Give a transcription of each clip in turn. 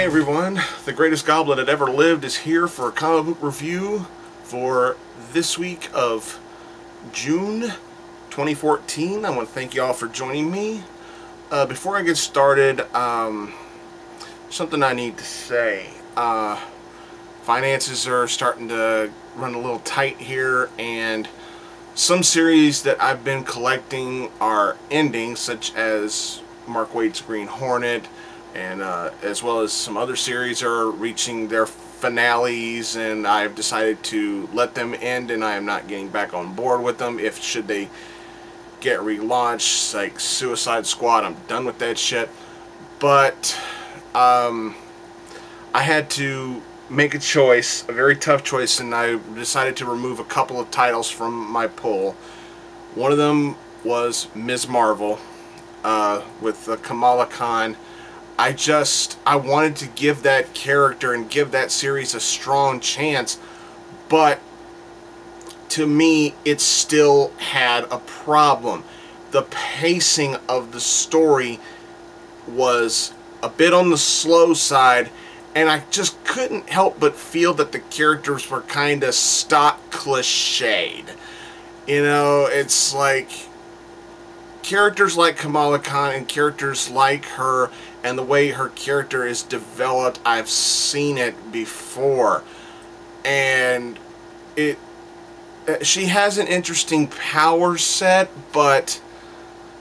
everyone, the greatest goblin that ever lived is here for a comic book review for this week of June 2014. I want to thank you all for joining me. Before I get started, something I need to say. Finances are starting to run a little tight here, and some series that I've been collecting are ending, such as Mark Waid's Green Hornet, and as well as some other series are reaching their finales, and I've decided to let them end, and I am not getting back on board with them. If should they get relaunched, like Suicide Squad, I'm done with that shit. But I had to make a choice, a very tough choice, and I decided to remove a couple of titles from my pull. One of them was Ms. Marvel with Kamala Khan. I wanted to give that character and give that series a strong chance, but to me it still had a problem. The pacing of the story was a bit on the slow side, and I just couldn't help but feel that the characters were kind of stock cliched. You know, it's like characters like Kamala Khan and characters like her and the way her character is developed, I've seen it before. And she has an interesting power set, but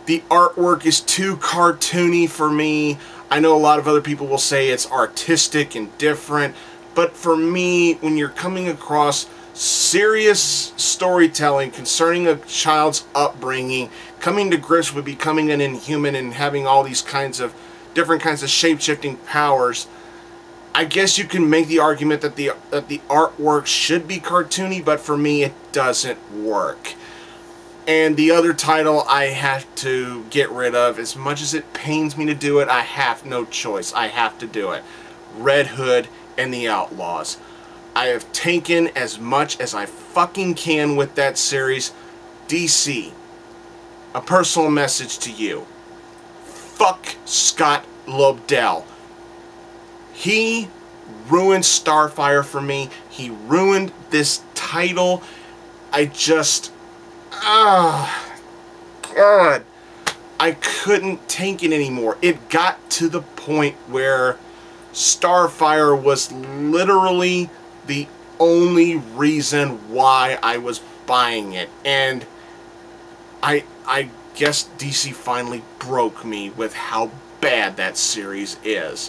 the artwork is too cartoony for me. I know a lot of other people will say it's artistic and different, but for me, when you're coming across serious storytelling concerning a child's upbringing, coming to grips with becoming an inhuman and having all these kinds of different kinds of shape-shifting powers, I guess you can make the argument that the artwork should be cartoony, but for me it doesn't work. And the other title I have to get rid of, as much as it pains me to do it, I have no choice. I have to do it. Red Hood and the Outlaws. I have taken as much as I fucking can with that series. DC, a personal message to you. Fuck Scott Lobdell. He ruined Starfire for me. He ruined this title. I just... God. I couldn't take it anymore. It got to the point where Starfire was literally the only reason why I was buying it. And I guess DC finally broke me with how bad that series is.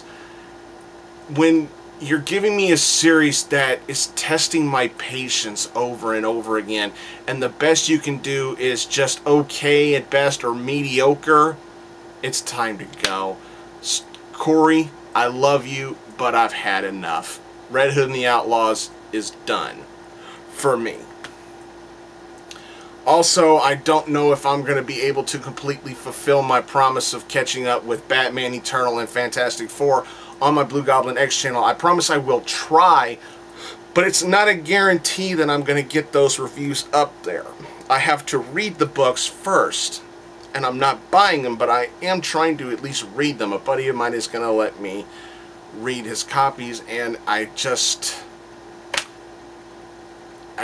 When you're giving me a series that is testing my patience over and over again, and the best you can do is just okay at best or mediocre, it's time to go. Corey, I love you, but I've had enough. Red Hood and the Outlaws is done for me. Also, I don't know if I'm going to be able to completely fulfill my promise of catching up with Batman Eternal and Fantastic Four on my Blugoblin X channel. I promise I will try, but it's not a guarantee that I'm going to get those reviews up there. I have to read the books first, and I'm not buying them, but I am trying to at least read them. A buddy of mine is going to let me read his copies, and I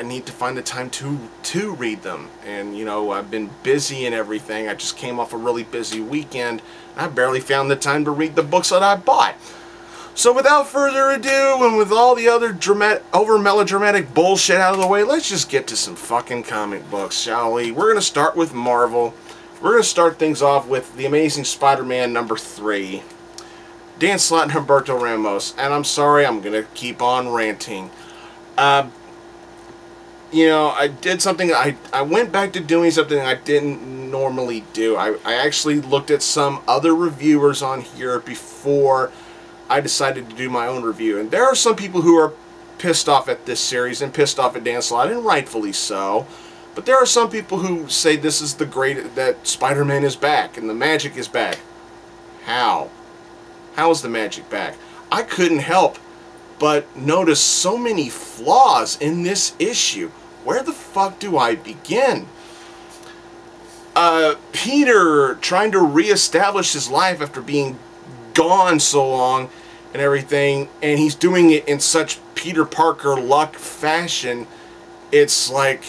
need to find the time to read them. And you know, I've been busy and everything. I just came off a really busy weekend, and I barely found the time to read the books that I bought. So without further ado, and with all the other over melodramatic bullshit out of the way, let's just get to some fucking comic books, shall we? We're going to start with Marvel. We're going to start things off with The Amazing Spider-Man #3. Dan Slott and Humberto Ramos. And I'm sorry, I'm going to keep on ranting. You know, I did something, I went back to doing something I didn't normally do. I actually looked at some other reviewers on here before I decided to do my own review. And there are some people who are pissed off at this series and pissed off at Dan Slott, and rightfully so. But there are some people who say this is the great, that Spider-Man is back and the magic is back. How? How is the magic back? I couldn't help but notice so many flaws in this issue. Where the fuck do I begin? Peter trying to reestablish his life after being gone so long and everything, and he's doing it in such Peter Parker luck fashion. It's like,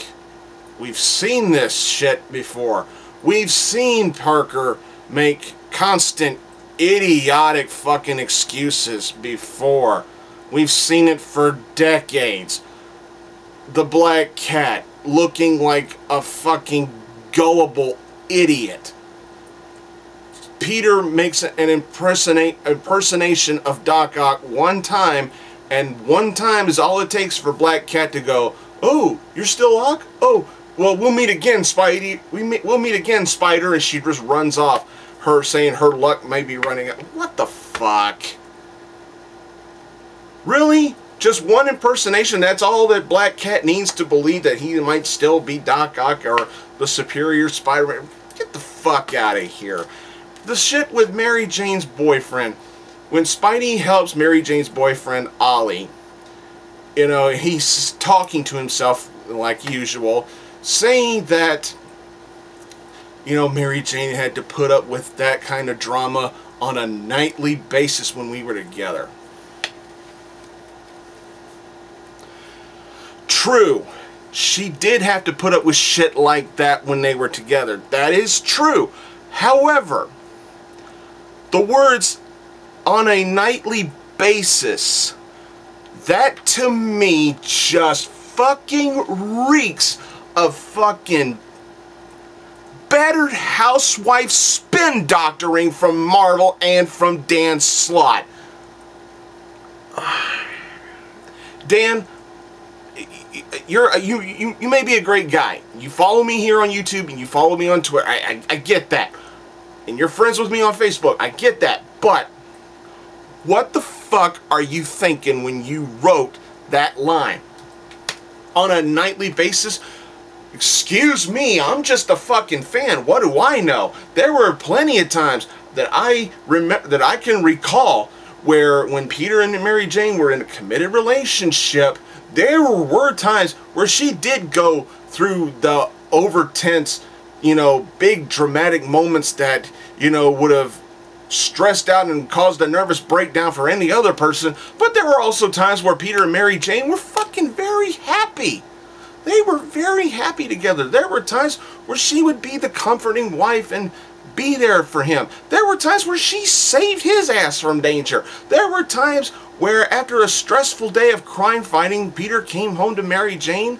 we've seen this shit before. We've seen Parker make constant idiotic fucking excuses before. We've seen it for decades. The Black Cat looking like a fucking gullible idiot. Peter makes an impersonation of Doc Ock one time, and one time is all it takes for Black Cat to go, "Oh, you're still Ock? Oh, well, we'll meet again, Spidey. We'll meet again, Spider," and she just runs off, her saying her luck may be running out. What the fuck? Really? Just one impersonation? That's all that Black Cat needs to believe that he might still be Doc Ock or the superior Spider-Man? Get the fuck out of here. The shit with Mary Jane's boyfriend. When Spidey helps Mary Jane's boyfriend, Ollie, you know, he's talking to himself like usual, saying that, you know, Mary Jane had to put up with that kind of drama on a nightly basis when we were together. True, she did have to put up with shit like that when they were together. That is true. However, the words "on a nightly basis," that to me just fucking reeks of fucking battered housewife spin doctoring from Marvel and from Dan Slott. Dan, you may be a great guy. You follow me here on YouTube and you follow me on Twitter. I get that. And you're friends with me on Facebook. I get that. But what the fuck are you thinking when you wrote that line? On a nightly basis? Excuse me, I'm just a fucking fan. What do I know? There were plenty of times that I can recall where when Peter and Mary Jane were in a committed relationship, there were times where she did go through the over-tense, you know, big dramatic moments that, you know, would have stressed out and caused a nervous breakdown for any other person. But there were also times where Peter and Mary Jane were fucking very happy. They were very happy together. There were times where she would be the comforting wife and be there for him. There were times where she saved his ass from danger. There were times where after a stressful day of crime fighting, Peter came home to Mary Jane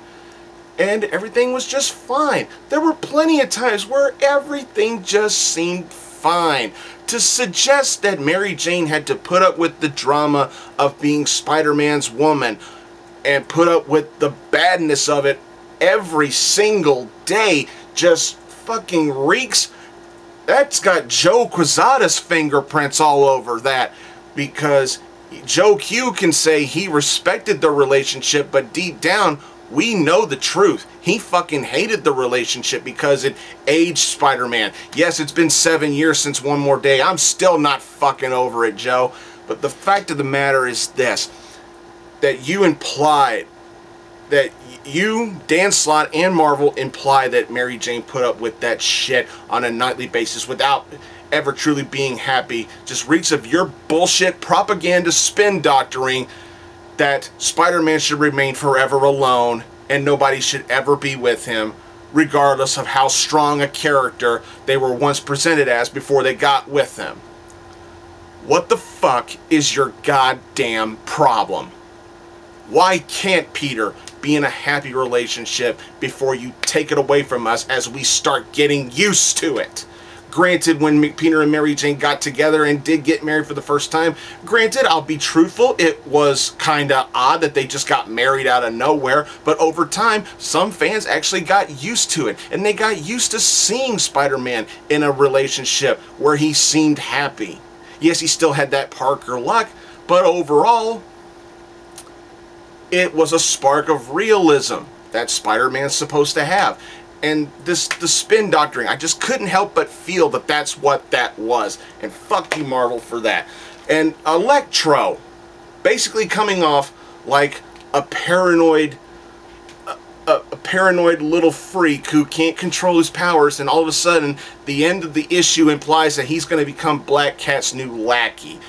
and everything was just fine. There were plenty of times where everything just seemed fine. To suggest that Mary Jane had to put up with the drama of being Spider-Man's woman and put up with the badness of it every single day just fucking reeks. That's got Joe Quesada's fingerprints all over that, because Joe Q can say he respected the relationship, but deep down we know the truth. He fucking hated the relationship because it aged Spider-Man. Yes, it's been 7 years since One More Day. I'm still not fucking over it, Joe. But the fact of the matter is this, that you implied, that you, Dan Slott, and Marvel imply that Mary Jane put up with that shit on a nightly basis without ever truly being happy, just reeks of your bullshit propaganda spin doctoring that Spider-Man should remain forever alone and nobody should ever be with him, regardless of how strong a character they were once presented as before they got with him. What the fuck is your goddamn problem? Why can't Peter be in a happy relationship before you take it away from us as we start getting used to it? Granted, when Peter and Mary Jane got together and did get married for the first time, granted, I'll be truthful, it was kind of odd that they just got married out of nowhere, but over time, some fans actually got used to it, and they got used to seeing Spider-Man in a relationship where he seemed happy. Yes, he still had that Parker luck, but overall, it was a spark of realism that Spider-Man's supposed to have. And the spin doctoring, I just couldn't help but feel that that's what that was. And fuck you, Marvel, for that. And Electro, basically coming off like a paranoid little freak who can't control his powers, and all of a sudden, the end of the issue implies that he's going to become Black Cat's new lackey.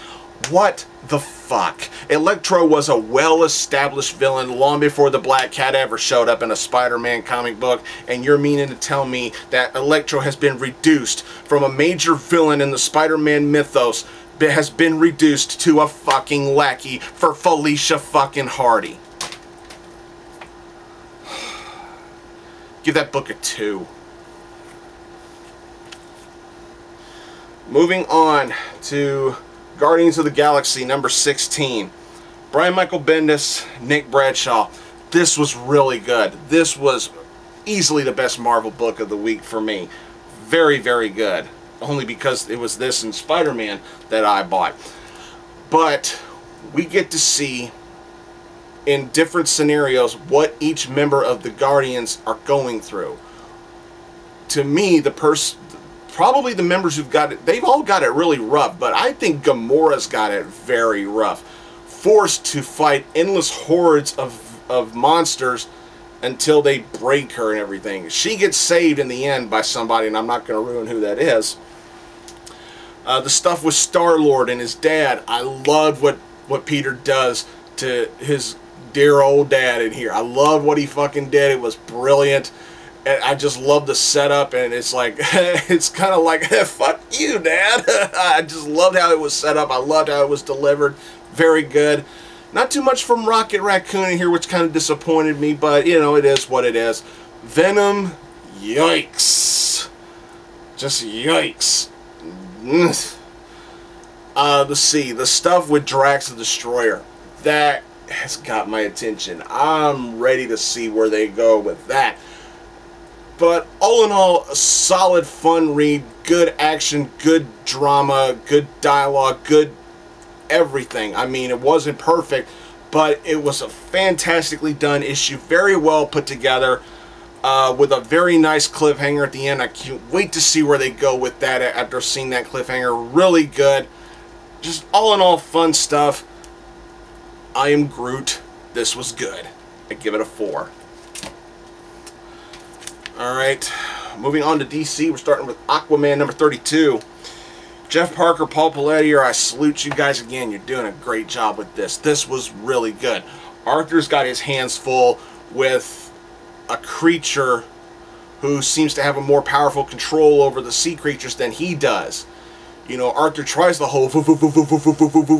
What the fuck? Electro was a well-established villain long before the Black Cat ever showed up in a Spider-Man comic book, and you're meaning to tell me that Electro has been reduced from a major villain in the Spider-Man mythos, but has been reduced to a fucking lackey for Felicia fucking Hardy. Give that book a 2. Moving on to Guardians of the Galaxy number 16. Brian Michael Bendis, Nick Bradshaw. This was really good. This was easily the best Marvel book of the week for me. Very, very good. Only because it was this and Spider-Man that I bought. But we get to see in different scenarios what each member of the Guardians are going through. To me, probably the members who've got it, they've all got it really rough, but I think Gamora's got it very rough. Forced to fight endless hordes of monsters until they break her and everything. She gets saved in the end by somebody, and I'm not going to ruin who that is. The stuff with Star-Lord and his dad, I love what Peter does to his dear old dad in here. I love what he fucking did. It was brilliant. And I just love the setup, and it's like, it's kind of like, fuck you, Dad. I just loved how it was set up. I loved how it was delivered. Very good. Not too much from Rocket Raccoon in here, which kind of disappointed me, but, you know, it is what it is. Venom, yikes. Just yikes. Let's see. The stuff with Drax the Destroyer. That has got my attention. I'm ready to see where they go with that. But all in all, a solid, fun read, good action, good drama, good dialogue, good everything. I mean, it wasn't perfect, but it was a fantastically done issue, very well put together, with a very nice cliffhanger at the end. I can't wait to see where they go with that after seeing that cliffhanger. Really good. Just all in all, fun stuff. I am Groot. This was good. I give it a 4. Alright, moving on to DC, we're starting with Aquaman number 32. Jeff Parker, Paul Pelletier, I salute you guys again. You're doing a great job with this. This was really good. Arthur's got his hands full with a creature who seems to have a more powerful control over the sea creatures than he does. You know, Arthur tries the whole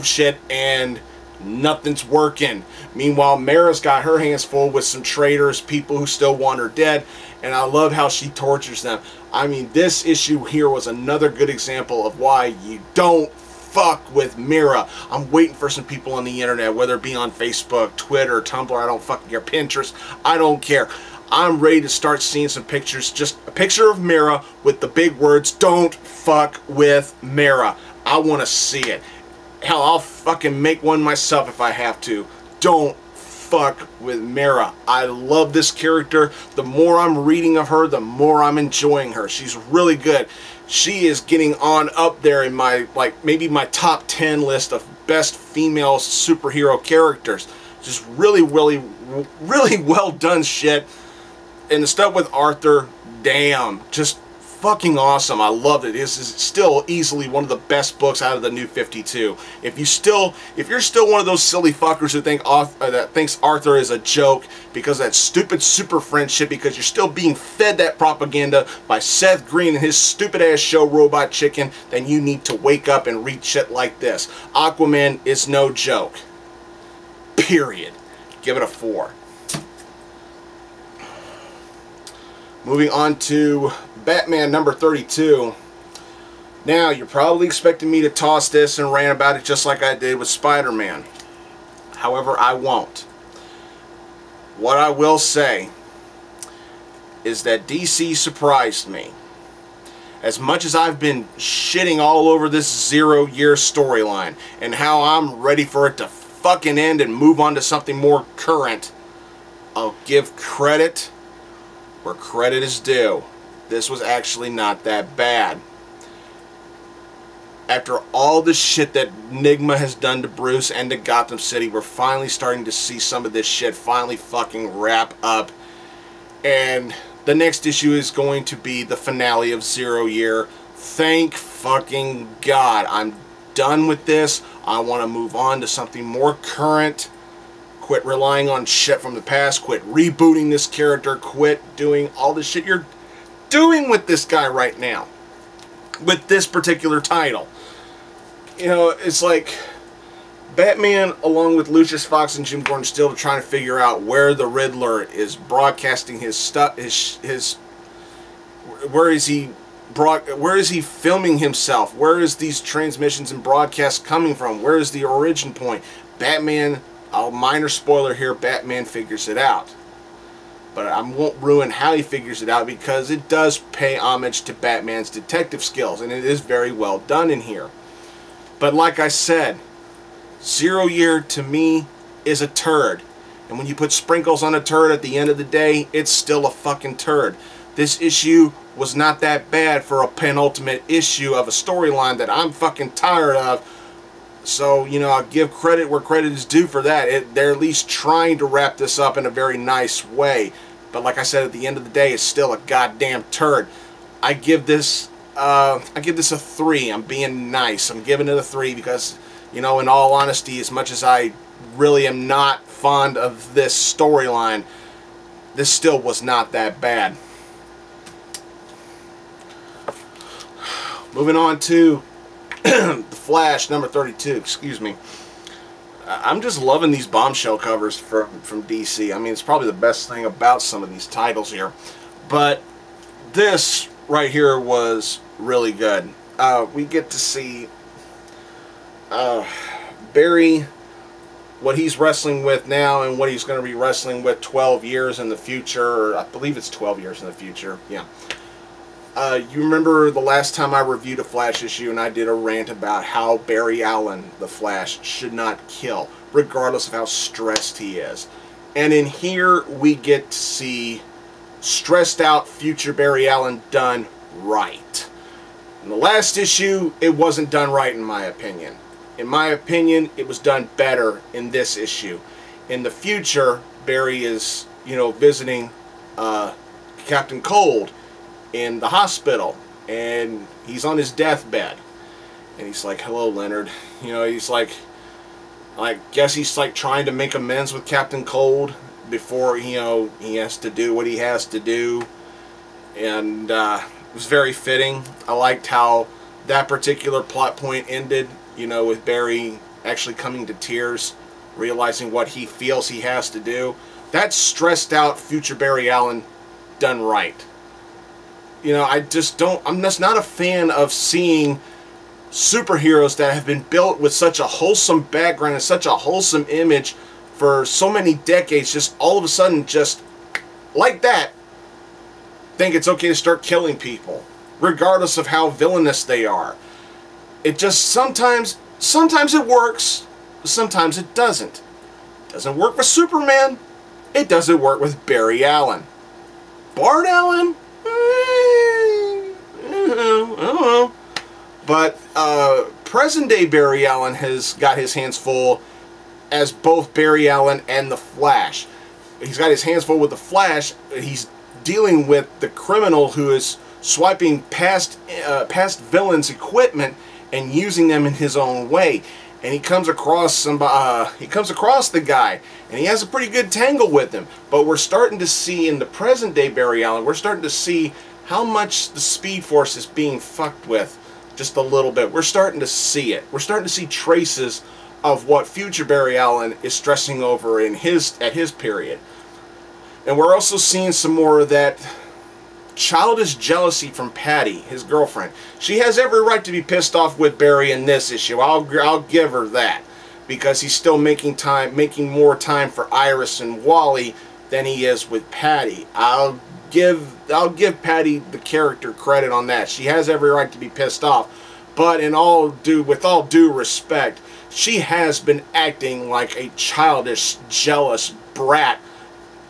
shit and nothing's working. Meanwhile, Mara's got her hands full with some traitors, people who still want her dead, and I love how she tortures them. I mean, this issue here was another good example of why you don't fuck with Mira. I'm waiting for some people on the internet, whether it be on Facebook, Twitter, Tumblr, I don't fucking care, Pinterest, I don't care. I'm ready to start seeing some pictures, just a picture of Mira with the big words, don't fuck with Mira. I want to see it. Hell, I'll fucking make one myself if I have to. Don't fuck with Mara. I love this character. The more I'm reading of her, the more I'm enjoying her. She's really good. She is getting on up there in my, like, maybe my top 10 list of best female superhero characters. Just really, really, really well done shit. And the stuff with Arthur, damn, just fucking awesome. I loved it. This is still easily one of the best books out of the New 52. If you're still one of those silly fuckers who think that thinks Arthur is a joke because of that stupid super friendship, because you're still being fed that propaganda by Seth Green and his stupid ass show Robot Chicken, then you need to wake up and read shit like this. Aquaman is no joke. Period. Give it a 4. Moving on to Batman number 32. Now, you're probably expecting me to toss this and rant about it just like I did with Spider-Man. However, I won't. What I will say is that DC surprised me. As much as I've been shitting all over this 0-year storyline and how I'm ready for it to fucking end and move on to something more current, I'll give credit where credit is due. This was actually not that bad. After all the shit that Nigma has done to Bruce and to Gotham City, we're finally starting to see some of this shit finally fucking wrap up. And the next issue is going to be the finale of 0 Year. Thank fucking God. I'm done with this. I want to move on to something more current. Quit relying on shit from the past. Quit rebooting this character. Quit doing all the shit you're doing with this guy right now. With this particular title. You know, it's like Batman, along with Lucius Fox and Jim Gordon, still trying to figure out where the Riddler is broadcasting his stuff. Where is he filming himself? Where is these transmissions and broadcasts coming from? Where is the origin point? Batman, a minor spoiler here, Batman figures it out. But I won't ruin how he figures it out because it does pay homage to Batman's detective skills, and it is very well done in here. But like I said, Zero Year to me is a turd. And when you put sprinkles on a turd at the end of the day, it's still a fucking turd. This issue was not that bad for a penultimate issue of a storyline that I'm fucking tired of. So, you know, I'll give credit where credit is due for that. They're at least trying to wrap this up in a very nice way. But like I said, at the end of the day, it's still a goddamn turd. I give this a 3. I'm being nice. I'm giving it a 3 because, you know, in all honesty, as much as I really am not fond of this storyline, this still was not that bad. Moving on to The Flash, number 32, excuse me. I'm just loving these bombshell covers from DC. I mean, it's probably the best thing about some of these titles here. But this right here was really good. We get to see Barry, what he's wrestling with now and what he's going to be wrestling with 12 years in the future. Or I believe it's 12 years in the future. Yeah. You remember the last time I reviewed a Flash issue and I did a rant about how Barry Allen, the Flash, should not kill, regardless of how stressed he is. And in here, we get to see stressed out future Barry Allen done right. In the last issue, it wasn't done right in my opinion. In my opinion, it was done better in this issue. In the future, Barry is, you know, visiting Captain Cold in the hospital, and he's on his deathbed, and he's like, "Hello, Leonard." You know, he's like, I guess he's like trying to make amends with Captain Cold before, you know, he has to do what he has to do, and it was very fitting. I liked how that particular plot point ended, you know, with Barry actually coming to tears, realizing what he feels he has to do. That's stressed out future Barry Allen done right. You know, I'm just not a fan of seeing superheroes that have been built with such a wholesome background and such a wholesome image for so many decades, just all of a sudden, just like that, think it's okay to start killing people, regardless of how villainous they are. It just sometimes it works, sometimes it doesn't. It doesn't work with Superman. It doesn't work with Barry Allen. Bart Allen? I don't know. But present-day Barry Allen has got his hands full as both Barry Allen and the Flash. He's got his hands full with the Flash. He's dealing with the criminal who is swiping past villains' equipment and using them in his own way. And he comes across somebody. He comes across the guy, and he has a pretty good tangle with him. But we're starting to see in the present-day Barry Allen, we're starting to see how much the Speed Force is being fucked with, just a little bit. We're starting to see it. We're starting to see traces of what future Barry Allen is stressing over in at his period. And we're also seeing some more of that childish jealousy from Patty, his girlfriend. She has every right to be pissed off with Barry in this issue. I'll give her that, because he's still making more time for Iris and Wally than he is with Patty. I'll give Patty the character credit on that. She has every right to be pissed off, but with all due respect, she has been acting like a childish, jealous brat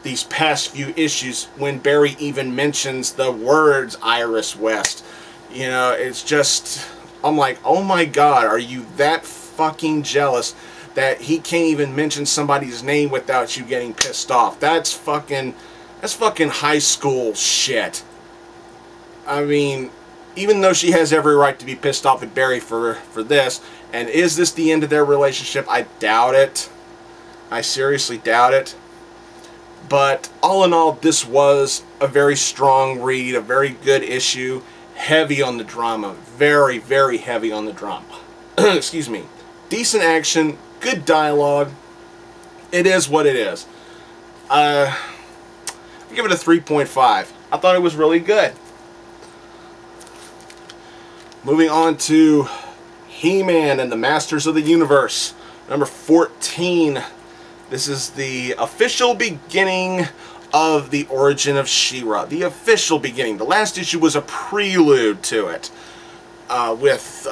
these past few issues when Barry even mentions the words Iris West. You know, it's just, I'm like, oh my God, are you that fucking jealous that he can't even mention somebody's name without you getting pissed off? That's fucking high school shit. I mean, even though she has every right to be pissed off at Barry for this. And is this the end of their relationship? I doubt it. I seriously doubt it. But all in all, this was a very strong read, a very good issue, heavy on the drama, very, very heavy on the drama. Excuse me. Decent action, good dialogue. It is what it is. I give it a 3.5. I thought it was really good. Moving on to He-Man and the Masters of the Universe, number 14. This is the official beginning of the origin of She-Ra. The official beginning. The last issue was a prelude to it, with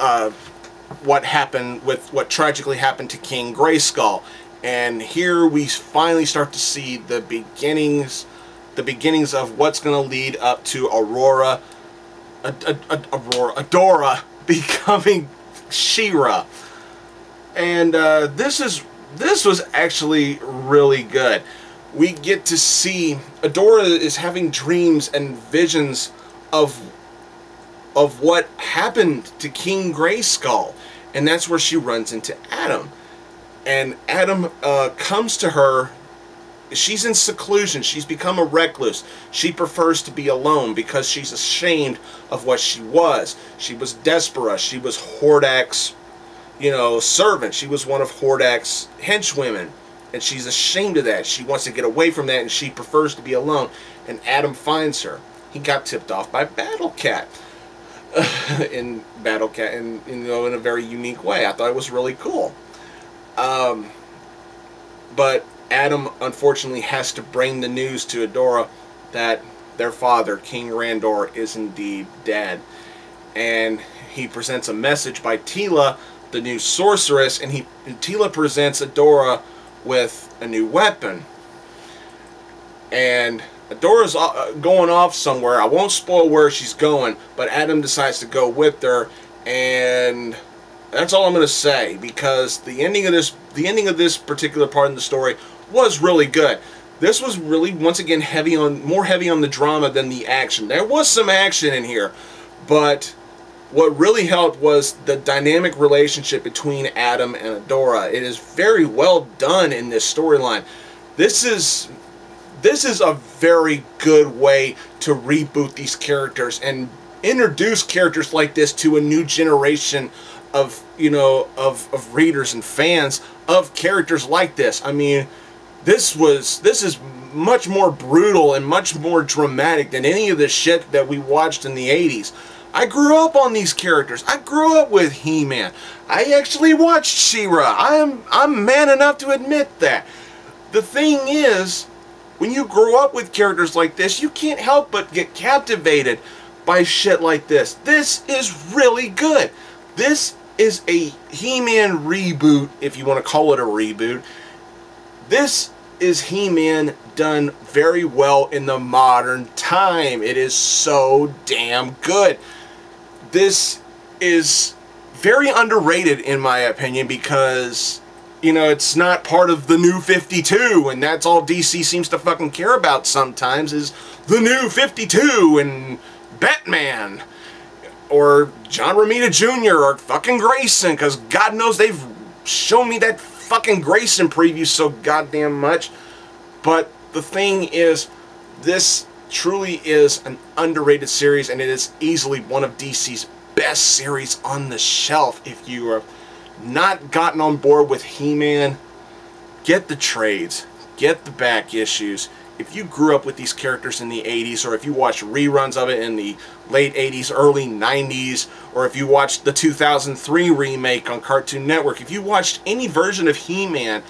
what tragically happened to King Grayskull. And here we finally start to see the beginnings of what's going to lead up to Adora becoming She-Ra. And this was actually really good. We get to see Adora is having dreams and visions of what happened to King Grayskull, and that's where she runs into Adam. And Adam comes to her. She's in seclusion. She's become a recluse. She prefers to be alone because she's ashamed of what she was. She was Despera. She was Hordak's, servant. She was one of Hordak's henchwomen. And she's ashamed of that. She wants to get away from that, and she prefers to be alone. And Adam finds her. He got tipped off by Battlecat. In a very unique way. I thought it was really cool. But Adam, unfortunately, has to bring the news to Adora that their father, King Randor, is indeed dead. And he presents a message by Teela, the new sorceress, and Teela presents Adora with a new weapon. And Adora's going off somewhere. I won't spoil where she's going, but Adam decides to go with her, and that's all I'm going to say, because the ending of this particular part of the story was really good. This was really, once again, more heavy on the drama than the action. There was some action in here, but what really helped was the dynamic relationship between Adam and Adora. It is very well done in this storyline. This is a very good way to reboot these characters and introduce characters like this to a new generation of readers and fans of characters like this. I mean, this is much more brutal and much more dramatic than any of the shit that we watched in the 80s. I grew up on these characters. I grew up with He-Man. I actually watched She-Ra. I'm man enough to admit that. The thing is, when you grow up with characters like this, you can't help but get captivated by shit like this. This is really good. This is a He-Man reboot, if you want to call it a reboot. This is He-Man done very well in the modern time. It is so damn good. This is very underrated in my opinion because, it's not part of the New 52, and that's all DC seems to fucking care about sometimes is the New 52 and Batman. Or John Romita Jr. or fucking Grayson, because God knows they've shown me that fucking Grayson preview so goddamn much. But the thing is, this truly is an underrated series, and it is easily one of DC's best series on the shelf. If you are not gotten on board with He-Man, get the trades, get the back issues. If you grew up with these characters in the 80s, or if you watched reruns of it in the late 80s, early 90s, or if you watched the 2003 remake on Cartoon Network, if you watched any version of He-Man,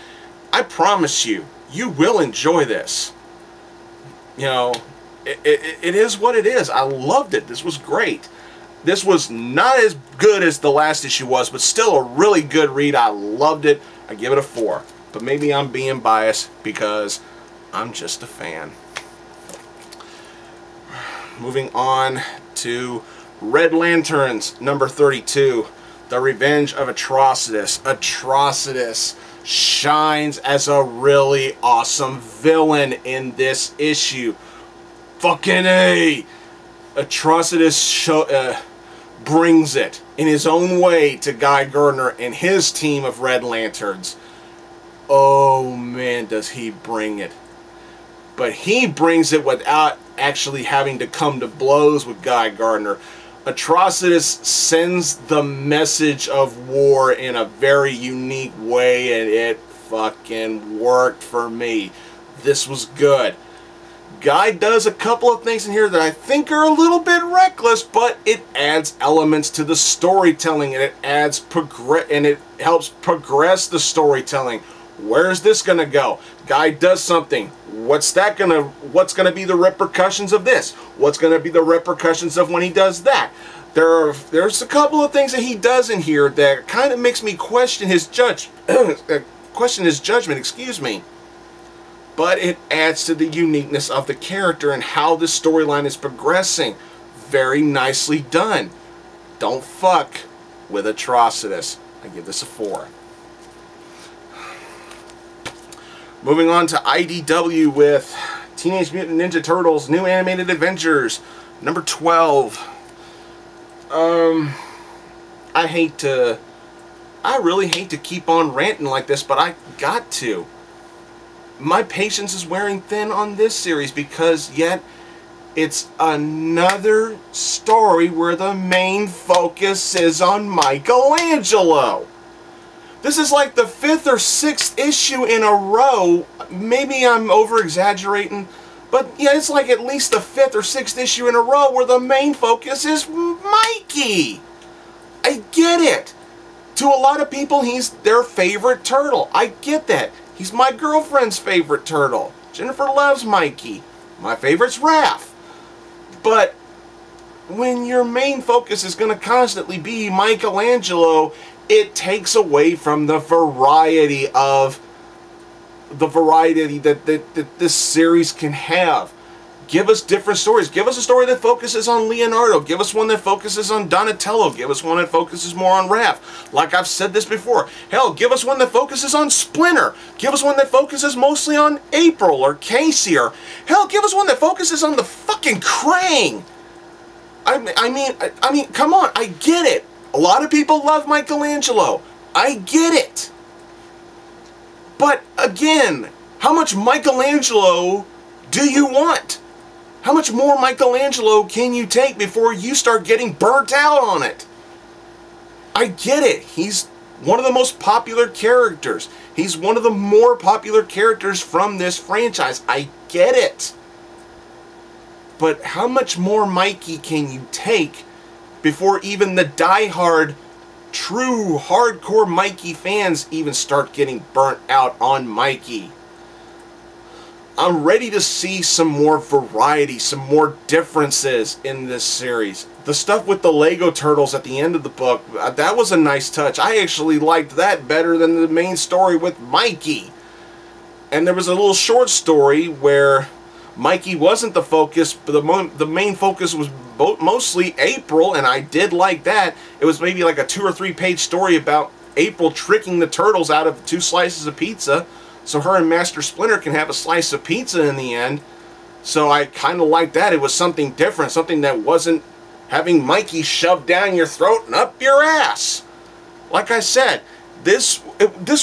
I promise you, you will enjoy this. It is what it is. I loved it. This was great. This was not as good as the last issue was, but still a really good read. I loved it. I give it a 4. But maybe I'm being biased because I'm just a fan. Moving on to Red Lanterns, number 32. The Revenge of Atrocitus. Atrocitus shines as a really awesome villain in this issue. Fucking A! Atrocitus brings it in his own way to Guy Gardner and his team of Red Lanterns. Oh man, does he bring it. But he brings it without actually having to come to blows with Guy Gardner. Atrocitus sends the message of war in a very unique way, and it fucking worked for me. This was good. Guy does a couple of things in here that I think are a little bit reckless, but it adds elements to the storytelling, and it helps progress the storytelling. Where's this gonna go? Guy does something. What's gonna be the repercussions of this? What's gonna be the repercussions of when he does that? There's a couple of things that he does in here that kind of makes me question his judgment, excuse me. But it adds to the uniqueness of the character and how the storyline is progressing. Very nicely done. Don't fuck with Atrocitus. I give this a 4. Moving on to IDW with Teenage Mutant Ninja Turtles New Animated Adventures, number 12. I really hate to keep on ranting like this, but I got to. My patience is wearing thin on this series because yet it's another story where the main focus is on Michelangelo. This is like the 5th or 6th issue in a row. Maybe I'm over-exaggerating, but yeah, it's like at least the 5th or 6th issue in a row where the main focus is Mikey. I get it. To a lot of people, he's their favorite turtle. I get that. He's my girlfriend's favorite turtle. Jennifer loves Mikey. My favorite's Raph. But when your main focus is going to constantly be Michelangelo, it takes away from the variety that this series can have. Give us different stories. Give us a story that focuses on Leonardo. Give us one that focuses on Donatello. Give us one that focuses more on Raph. Like I've said this before. Hell, give us one that focuses on Splinter. Give us one that focuses mostly on April or Casey. Or hell, give us one that focuses on the fucking Krang. I mean, come on. I get it. A lot of people love Michelangelo. I get it. But again, how much Michelangelo do you want? How much more Michelangelo can you take before you start getting burnt out on it? I get it. He's one of the most popular characters. He's one of the more popular characters from this franchise. I get it. But how much more Mikey can you take before even the diehard, true, hardcore Mikey fans even start getting burnt out on Mikey? I'm ready to see some more variety, some more differences in this series. The stuff with the Lego Turtles at the end of the book, that was a nice touch. I actually liked that better than the main story with Mikey. And there was a little short story where Mikey wasn't the focus, but the main focus was mostly April, and I did like that. It was maybe like a 2 or 3 page story about April tricking the turtles out of 2 slices of pizza, so her and Master Splinter can have a slice of pizza in the end. So I kind of liked that. It was something different, something that wasn't having Mikey shoved down your throat and up your ass. Like I said, this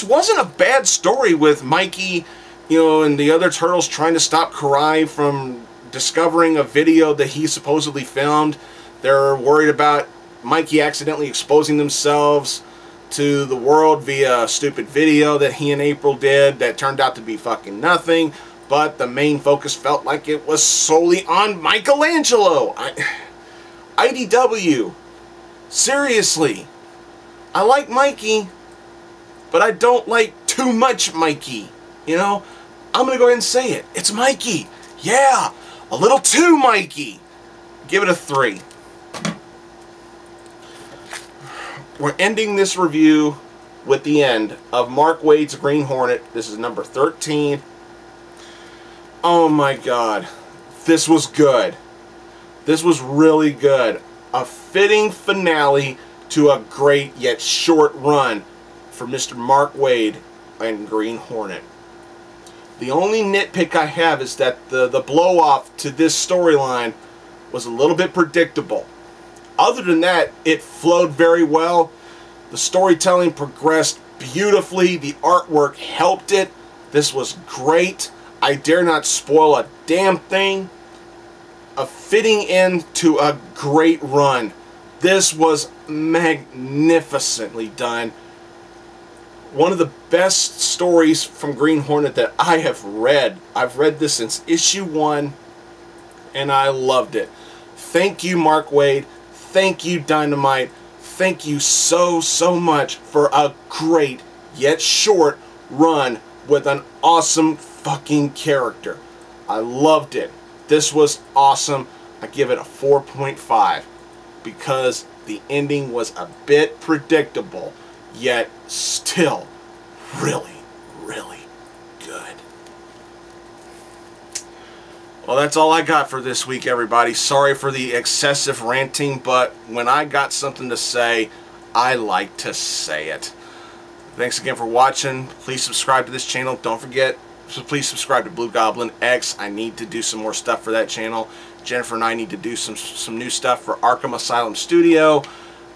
wasn't a bad story with Mikey, you know, and the other turtles trying to stop Karai from discovering a video that he supposedly filmed. They're worried about Mikey accidentally exposing themselves to the world via a stupid video that he and April did that turned out to be fucking nothing, but the main focus felt like it was solely on Michelangelo. IDW, seriously, I like Mikey, but I don't like too much Mikey, you know? I'm gonna go ahead and say it. It's Mikey. Yeah, a little too Mikey. Give it a 3. We're ending this review with the end of Mark Waid's Green Hornet. This is number 13. Oh my god. This was good. This was really good. A fitting finale to a great yet short run for Mr. Mark Waid and Green Hornet. The only nitpick I have is that the blow-off to this storyline was a little bit predictable. Other than that, it flowed very well. The storytelling progressed beautifully. The artwork helped it. This was great. I dare not spoil a damn thing. A fitting end to a great run. This was magnificently done. One of the best stories from Green Hornet that I have read. I've read this since issue 1, and I loved it. Thank you, Mark Waid. Thank you, Dynamite. Thank you so much for a great, yet short, run with an awesome fucking character. I loved it. This was awesome. I give it a 4.5 because the ending was a bit predictable, yet still really good. Well, that's all I got for this week, everybody. Sorry for the excessive ranting, but when I got something to say, I like to say it. Thanks again for watching. Please subscribe to this channel. Don't forget, please subscribe to Blugoblin X. I need to do some more stuff for that channel. Jennifer and I need to do some new stuff for Arkham Asylum Studio.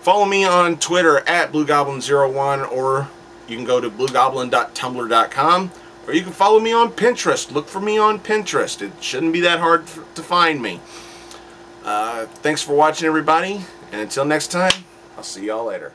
Follow me on Twitter at Blugoblin01, or you can go to blugoblin.tumblr.com, or you can follow me on Pinterest. Look for me on Pinterest. It shouldn't be that hard to find me. Thanks for watching, everybody, and until next time, I'll see y'all later.